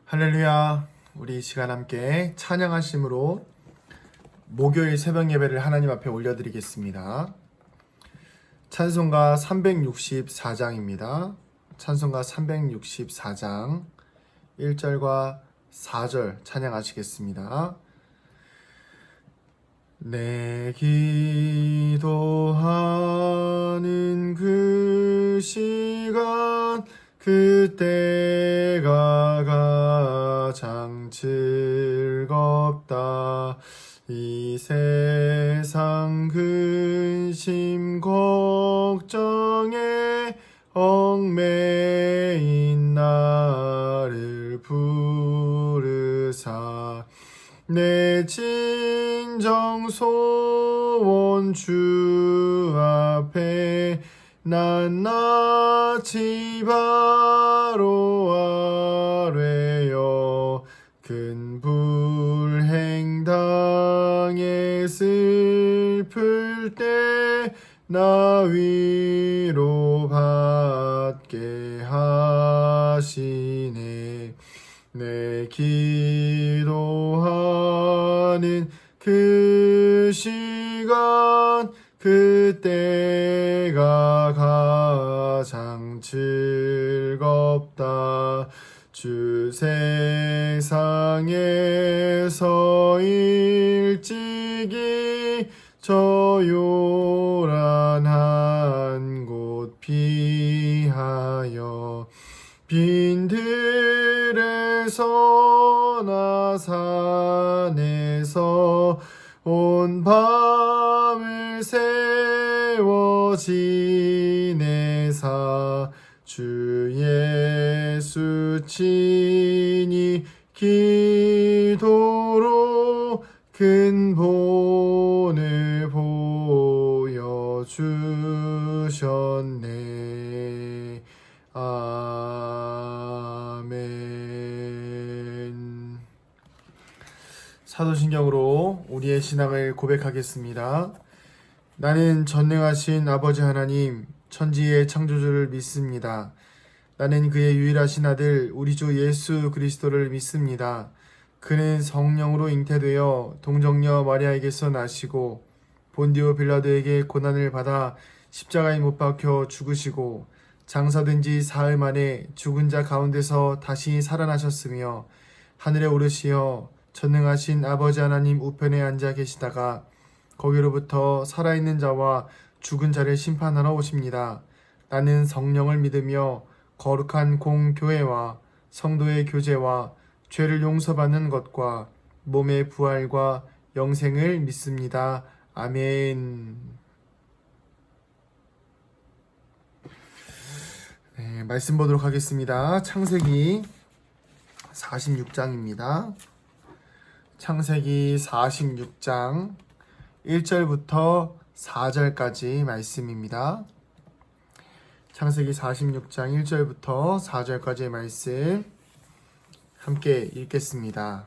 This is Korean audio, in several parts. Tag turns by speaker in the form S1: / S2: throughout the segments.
S1: 할렐루야. 우리 이 시간 함께 찬양하심으로 목요일 새벽 예배를 하나님 앞에 올려드리겠습니다. 찬송가 364장입니다. 찬송가 364장 1절과 4절 찬양하시겠습니다. 내 기도하는 그 시간 그때가 가장 즐겁다. 이 세상 근심 걱정에 얽매인 나를 부르사 내 진정 소원 주 앞에 낱낱이 바로 아뢰어 큰 불행 당해 슬플 때 나 위로 받게 하시네. 내 기도하는 그 시간 그때가 가장 즐겁다. 주 세상에서 일찍이 저 요란한 곳 피하여 빈 들에서 나 산에서 온 밤을 세워 지내사 주 예수 친히 기도로 큰 본을 보여주셨네. 아멘. 사도신경으로 우리의 신앙을 고백하겠습니다. 나는 전능하신 아버지 하나님, 천지의 창조주를 믿습니다. 나는 그의 유일하신 아들 우리 주 예수 그리스도를 믿습니다. 그는 성령으로 잉태되어 동정녀 마리아에게서 나시고 본디오 빌라도에게 고난을 받아 십자가에 못 박혀 죽으시고 장사된 지 사흘 만에 죽은 자 가운데서 다시 살아나셨으며 하늘에 오르시어 전능하신 아버지 하나님 우편에 앉아 계시다가 거기로부터 살아있는 자와 죽은 자를 심판하러 오십니다. 나는 성령을 믿으며 거룩한 공교회와 성도의 교제와 죄를 용서받는 것과 몸의 부활과 영생을 믿습니다. 아멘. 네, 말씀 보도록 하겠습니다. 창세기 46장입니다. 창세기 46장 1절부터 4절까지 말씀입니다. 창세기 46장 1절부터 4절까지의 말씀 함께 읽겠습니다.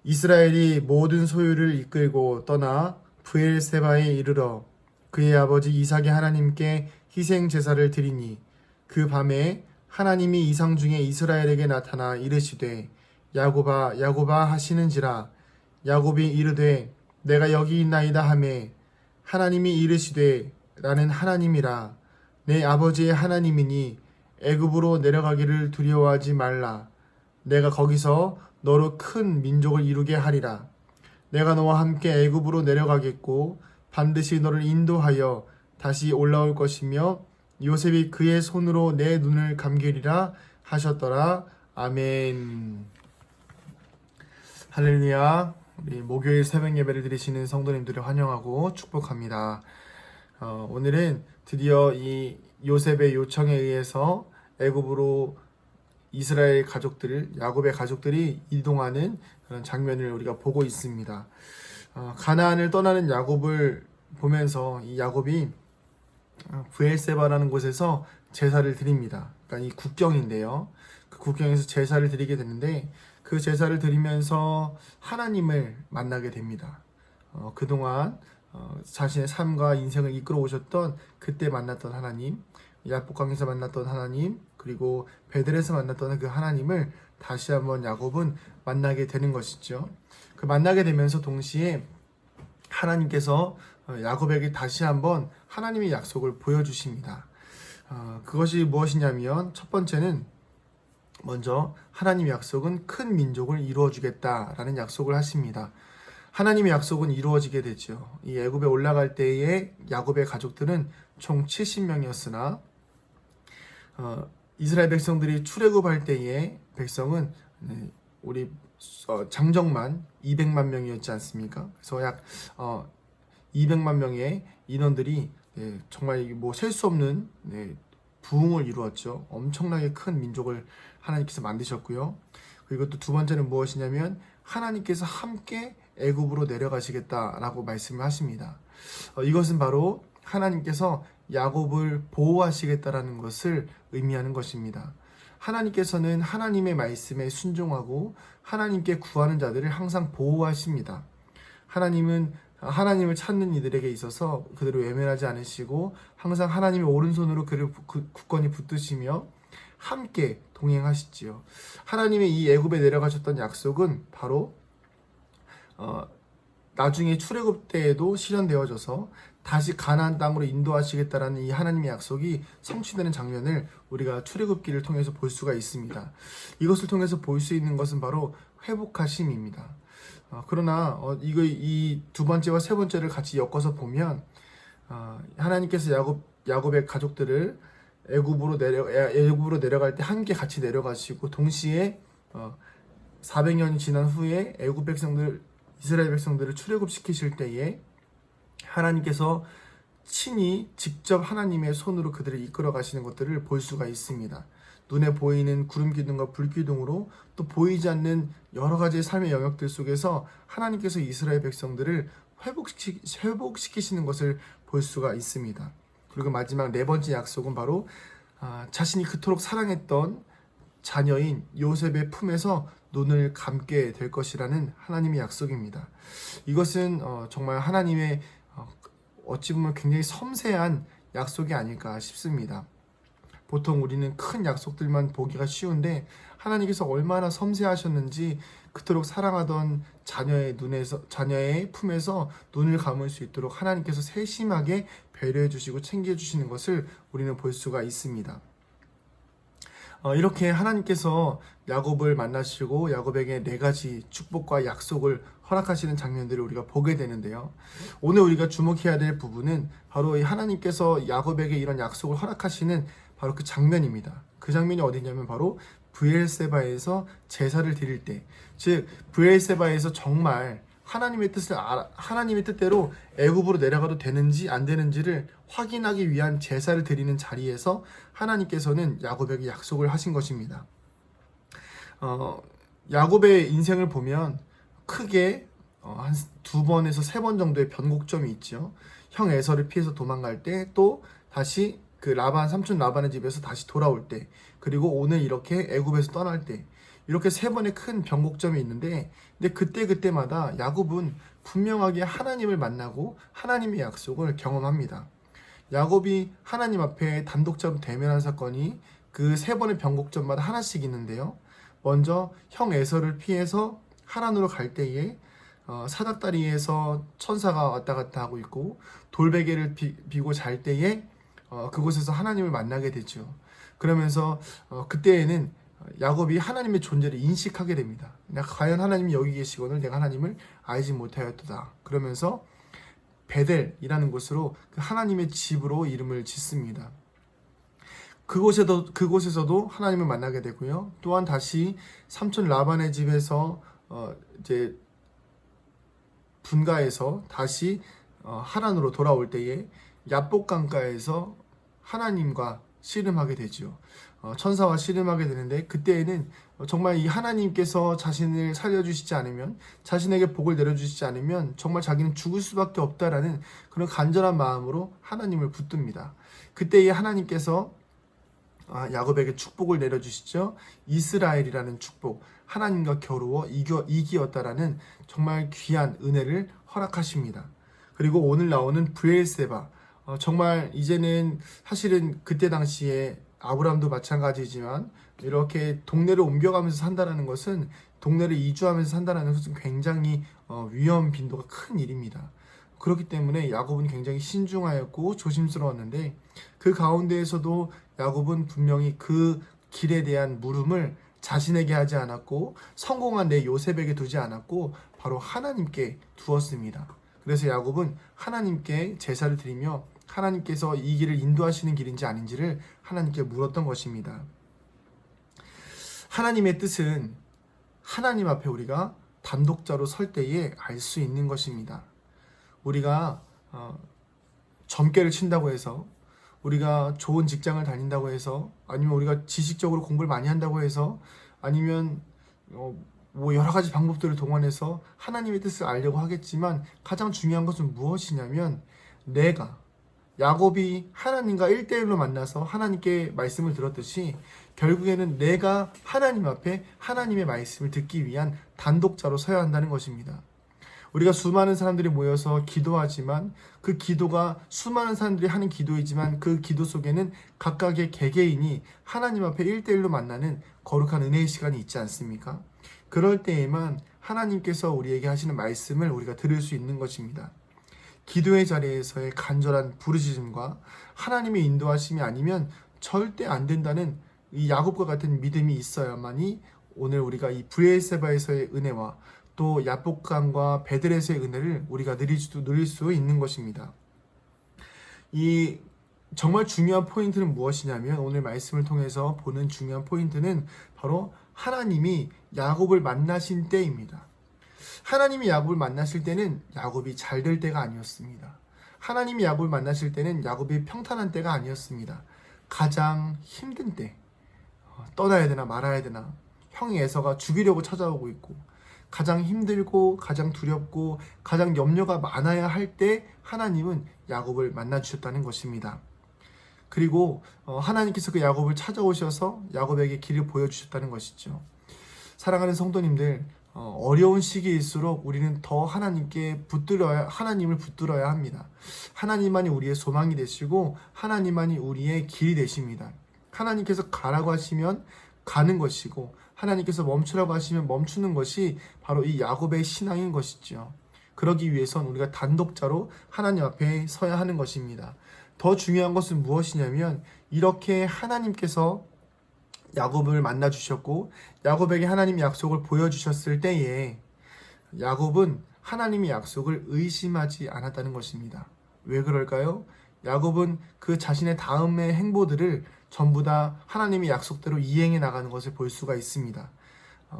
S1: 이스라엘이 모든 소유를 이끌고 떠나 브엘세바에 이르러 그의 아버지 이삭의 하나님께 희생 제사를 드리니 그 밤에 하나님이 이상 중에 이스라엘에게 나타나 이르시되 야곱아 야곱아 하시는지라. 야곱이 이르되 내가 여기 있나이다 하매 하나님이 이르시되 나는 하나님이라. 내 아버지의 하나님이니 애굽으로 내려가기를 두려워하지 말라. 내가 거기서 너로 큰 민족을 이루게 하리라. 내가 너와 함께 애굽으로 내려가겠고 반드시 너를 인도하여 다시 올라올 것이며 요셉이 그의 손으로 내 눈을 감기리라 하셨더라. 아멘. 할렐루야. 우리 목요일 새벽 예배를 드리시는 성도님들을 환영하고 축복합니다. 오늘은 드디어 이 요셉의 요청에 의해서 애굽으로 이스라엘 가족들, 야곱의 가족들이 이동하는 그런 장면을 우리가 보고 있습니다. 가나안을 떠나는 야곱을 보면서 이 야곱이 브엘세바라는 곳에서 제사를 드립니다. 그러니까 이 국경인데요. 그 국경에서 제사를 드리게 되는데 그 제사를 드리면서 하나님을 만나게 됩니다. 그동안 자신의 삶과 인생을 이끌어 오셨던 그때 만났던 하나님, 야복강에서 만났던 하나님, 그리고 베델에서 만났던 그 하나님을 다시 한번 야곱은 만나게 되는 것이죠. 그 만나게 되면서 동시에 하나님께서 야곱에게 다시 한번 하나님의 약속을 보여주십니다. 그것이 무엇이냐면 첫 번째는 먼저 하나님의 약속은 큰 민족을 이루어주겠다라는 약속을 하십니다. 하나님의 약속은 이루어지게 되죠. 이 애굽에 올라갈 때에 야곱의 가족들은 총 70명이었으나 이스라엘 백성들이 출애굽할 때에 백성은 우리 장정만 200만 명이었지 않습니까? 그래서 약 200만 명의 인원들이 정말 뭐 셀 수 없는 부흥을 이루었죠. 엄청나게 큰 민족을 하나님께서 만드셨고요. 그리고 또 두 번째는 무엇이냐면 하나님께서 함께 애굽으로 내려가시겠다라고 말씀을 하십니다. 이것은 바로 하나님께서 야곱을 보호하시겠다라는 것을 의미하는 것입니다. 하나님께서는 하나님의 말씀에 순종하고 하나님께 구하는 자들을 항상 보호하십니다. 하나님은 하나님을 찾는 이들에게 있어서 그들을 외면하지 않으시고 항상 하나님의 오른손으로 그를 굳건히 붙드시며 함께 동행하시지요. 하나님의 이 애굽에 내려가셨던 약속은 바로 나중에 출애굽 때에도 실현되어져서 다시 가나안 땅으로 인도하시겠다라는 이 하나님의 약속이 성취되는 장면을 우리가 출애굽기를 통해서 볼 수가 있습니다. 이것을 통해서 볼 수 있는 것은 바로 회복하심입니다. 그러나 이 두 번째와 세 번째를 같이 엮어서 보면 하나님께서 야곱의 가족들을 애굽으로 내려갈 때 함께 같이 내려가시고 동시에 400년이 지난 후에 애굽 백성들 이스라엘 백성들을 출애굽시키실 때에 하나님께서 친히 직접 하나님의 손으로 그들을 이끌어 가시는 것들을 볼 수가 있습니다. 눈에 보이는 구름 기둥과 불 기둥으로 또 보이지 않는 여러 가지의 삶의 영역들 속에서 하나님께서 이스라엘 백성들을 회복시키시는 것을 볼 수가 있습니다. 그리고 마지막 네 번째 약속은 바로 자신이 그토록 사랑했던 자녀인 요셉의 품에서 눈을 감게 될 것이라는 하나님의 약속입니다. 이것은 정말 하나님의 어찌 보면 굉장히 섬세한 약속이 아닐까 싶습니다. 보통 우리는 큰 약속들만 보기가 쉬운데 하나님께서 얼마나 섬세하셨는지 그토록 사랑하던 자녀의 품에서 눈을 감을 수 있도록 하나님께서 세심하게 배려해 주시고 챙겨 주시는 것을 우리는 볼 수가 있습니다. 이렇게 하나님께서 야곱을 만나시고 야곱에게 네 가지 축복과 약속을 허락하시는 장면들을 우리가 보게 되는데요. 오늘 우리가 주목해야 될 부분은 바로 이 하나님께서 야곱에게 이런 약속을 허락하시는 바로 그 장면입니다. 그 장면이 어디냐면 바로 브엘세바에서 제사를 드릴 때, 즉 브엘세바에서 정말 하나님의 뜻대로 애굽으로 내려가도 되는지 안 되는지를 확인하기 위한 제사를 드리는 자리에서 하나님께서는 야곱에게 약속을 하신 것입니다. 야곱의 인생을 보면 크게 한 두 번에서 세 번 정도의 변곡점이 있죠. 형 에서를 피해서 도망갈 때, 또 다시 그 삼촌 라반의 집에서 다시 돌아올 때, 그리고 오늘 이렇게 애굽에서 떠날 때, 이렇게 세 번의 큰 변곡점이 있는데, 근데 그때마다 야곱은 분명하게 하나님을 만나고 하나님의 약속을 경험합니다. 야곱이 하나님 앞에 단독적으로 대면한 사건이 그 세 번의 변곡점마다 하나씩 있는데요. 먼저 형 에서를 피해서 하란으로 갈 때에 사닥다리에서 천사가 왔다 갔다 하고 있고, 돌베개를 비고 잘 때에 그곳에서 하나님을 만나게 되죠. 그러면서 그때에는 야곱이 하나님의 존재를 인식하게 됩니다. 내가 과연 하나님이 여기 계시거늘 내가 하나님을 알지 못하였도다. 그러면서 베델이라는 곳으로 그 하나님의 집으로 이름을 짓습니다. 그곳에서도 하나님을 만나게 되고요. 또한 다시 삼촌 라반의 집에서 이제 분가해서 다시 하란으로 돌아올 때에 야복 강가에서 하나님과 씨름하게 되죠. 천사와 씨름하게 되는데, 그때에는 정말 이 하나님께서 자신을 살려주시지 않으면, 자신에게 복을 내려주시지 않으면 정말 자기는 죽을 수밖에 없다라는 그런 간절한 마음으로 하나님을 붙듭니다. 그때에 하나님께서 야곱에게 축복을 내려주시죠. 이스라엘이라는 축복, 하나님과 겨루어 이기었다라는 정말 귀한 은혜를 허락하십니다. 그리고 오늘 나오는 브엘세바, 정말 이제는 사실은 그때 당시에 아브라함도 마찬가지지만 이렇게 동네를 옮겨가면서 산다는 것은 동네를 이주하면서 산다는 것은 굉장히 위험 빈도가 큰 일입니다. 그렇기 때문에 야곱은 굉장히 신중하였고 조심스러웠는데 그 가운데에서도 야곱은 분명히 그 길에 대한 물음을 자신에게 하지 않았고 성공한 내 요셉에게 두지 않았고 바로 하나님께 두었습니다. 그래서 야곱은 하나님께 제사를 드리며 하나님께서 이 길을 인도하시는 길인지 아닌지를 하나님께 물었던 것입니다. 하나님의 뜻은 하나님 앞에 우리가 단독자로 설 때에 알 수 있는 것입니다. 우리가 점괘를 친다고 해서, 우리가 좋은 직장을 다닌다고 해서, 아니면 우리가 지식적으로 공부를 많이 한다고 해서, 아니면 뭐 여러 가지 방법들을 동원해서 하나님의 뜻을 알려고 하겠지만 가장 중요한 것은 무엇이냐면 내가 야곱이 하나님과 1대1로 만나서 하나님께 말씀을 들었듯이 결국에는 내가 하나님 앞에 하나님의 말씀을 듣기 위한 단독자로 서야 한다는 것입니다. 우리가 수많은 사람들이 모여서 기도하지만 그 기도가 수많은 사람들이 하는 기도이지만 그 기도 속에는 각각의 개개인이 하나님 앞에 1대1로 만나는 거룩한 은혜의 시간이 있지 않습니까? 그럴 때에만 하나님께서 우리에게 하시는 말씀을 우리가 들을 수 있는 것입니다. 기도의 자리에서의 간절한 부르짖음과 하나님의 인도하심이 아니면 절대 안 된다는 이 야곱과 같은 믿음이 있어야만이 오늘 우리가 이 브에세바에서의 은혜와 또 야복강과 베들에서의 은혜를 우리가 누릴 수 있는 것입니다. 이 정말 중요한 포인트는 무엇이냐면 오늘 말씀을 통해서 보는 중요한 포인트는 바로 하나님이 야곱을 만나신 때입니다. 하나님이 야곱을 만나실 때는 야곱이 잘 될 때가 아니었습니다. 하나님이 야곱을 만나실 때는 야곱이 평탄한 때가 아니었습니다. 가장 힘든 때, 떠나야 되나 말아야 되나, 형이 에서가 죽이려고 찾아오고 있고 가장 힘들고 가장 두렵고 가장 염려가 많아야 할 때 하나님은 야곱을 만나 주셨다는 것입니다. 그리고 하나님께서 그 야곱을 찾아오셔서 야곱에게 길을 보여주셨다는 것이죠. 사랑하는 성도님들, 어려운 시기일수록 우리는 더 하나님을 붙들어야 합니다. 하나님만이 우리의 소망이 되시고 하나님만이 우리의 길이 되십니다. 하나님께서 가라고 하시면 가는 것이고 하나님께서 멈추라고 하시면 멈추는 것이 바로 이 야곱의 신앙인 것이죠. 그러기 위해선 우리가 단독자로 하나님 앞에 서야 하는 것입니다. 더 중요한 것은 무엇이냐면 이렇게 하나님께서 야곱을 만나 주셨고 야곱에게 하나님의 약속을 보여주셨을 때에 야곱은 하나님의 약속을 의심하지 않았다는 것입니다. 왜 그럴까요? 야곱은 그 자신의 다음의 행보들을 전부 다 하나님의 약속대로 이행해 나가는 것을 볼 수가 있습니다.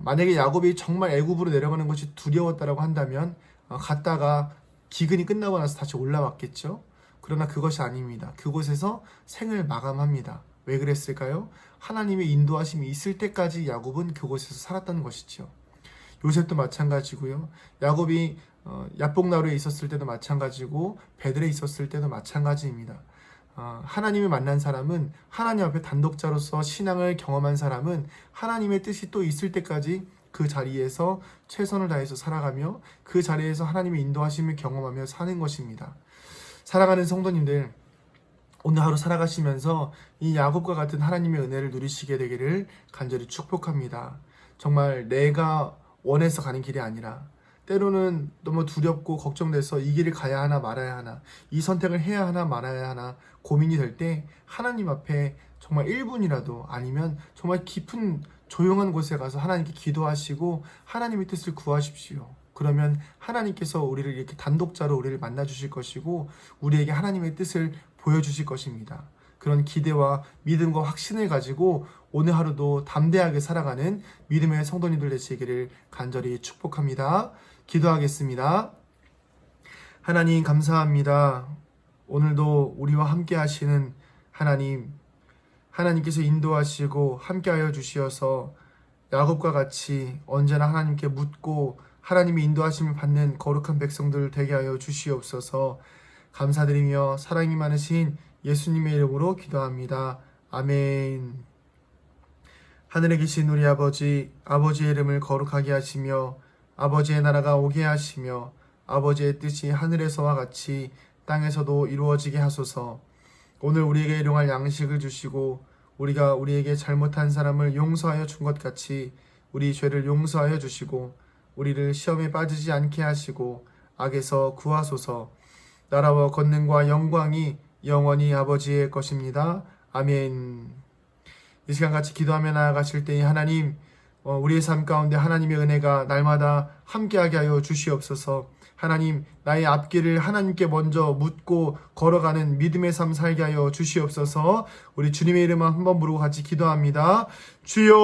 S1: 만약에 야곱이 정말 애굽으로 내려가는 것이 두려웠다고 한다면 갔다가 기근이 끝나고 나서 다시 올라왔겠죠. 그러나 그것이 아닙니다. 그곳에서 생을 마감합니다. 왜 그랬을까요? 하나님의 인도하심이 있을 때까지 야곱은 그곳에서 살았다는 것이죠. 요셉도 마찬가지고요. 야곱이 야복나루에 있었을 때도 마찬가지고 베들에 있었을 때도 마찬가지입니다. 하나님을 만난 사람은 하나님 앞에 단독자로서 신앙을 경험한 사람은 하나님의 뜻이 또 있을 때까지 그 자리에서 최선을 다해서 살아가며 그 자리에서 하나님의 인도하심을 경험하며 사는 것입니다. 사랑하는 성도님들, 오늘 하루 살아가시면서 이 야곱과 같은 하나님의 은혜를 누리시게 되기를 간절히 축복합니다. 정말 내가 원해서 가는 길이 아니라 때로는 너무 두렵고 걱정돼서 이 길을 가야 하나 말아야 하나, 이 선택을 해야 하나 말아야 하나 고민이 될 때 하나님 앞에 정말 1분이라도 아니면 정말 깊은 조용한 곳에 가서 하나님께 기도하시고 하나님의 뜻을 구하십시오. 그러면 하나님께서 우리를 이렇게 단독자로 우리를 만나 주실 것이고 우리에게 하나님의 뜻을 보여주실 것입니다. 그런 기대와 믿음과 확신을 가지고 오늘 하루도 담대하게 살아가는 믿음의 성도님들 되시기를 간절히 축복합니다. 기도하겠습니다. 하나님 감사합니다. 오늘도 우리와 함께 하시는 하나님께서 인도하시고 함께하여 주시어서 야곱과 같이 언제나 하나님께 묻고 하나님의 인도하심을 받는 거룩한 백성들 되게 하여 주시옵소서. 감사드리며 사랑이 많으신 예수님의 이름으로 기도합니다. 아멘. 하늘에 계신 우리 아버지의 이름을 거룩하게 하시며 아버지의 나라가 오게 하시며 아버지의 뜻이 하늘에서와 같이 땅에서도 이루어지게 하소서. 오늘 우리에게 일용할 양식을 주시고 우리가 우리에게 잘못한 사람을 용서하여 준 것 같이 우리 죄를 용서하여 주시고 우리를 시험에 빠지지 않게 하시고 악에서 구하소서. 나라와 권능과 영광이 영원히 아버지의 것입니다. 아멘. 이 시간 같이 기도하며 나아가실 때에 하나님, 우리의 삶 가운데 하나님의 은혜가 날마다 함께하게 하여 주시옵소서. 하나님, 나의 앞길을 하나님께 먼저 묻고 걸어가는 믿음의 삶 살게 하여 주시옵소서. 우리 주님의 이름만 한번 부르고 같이 기도합니다. 주여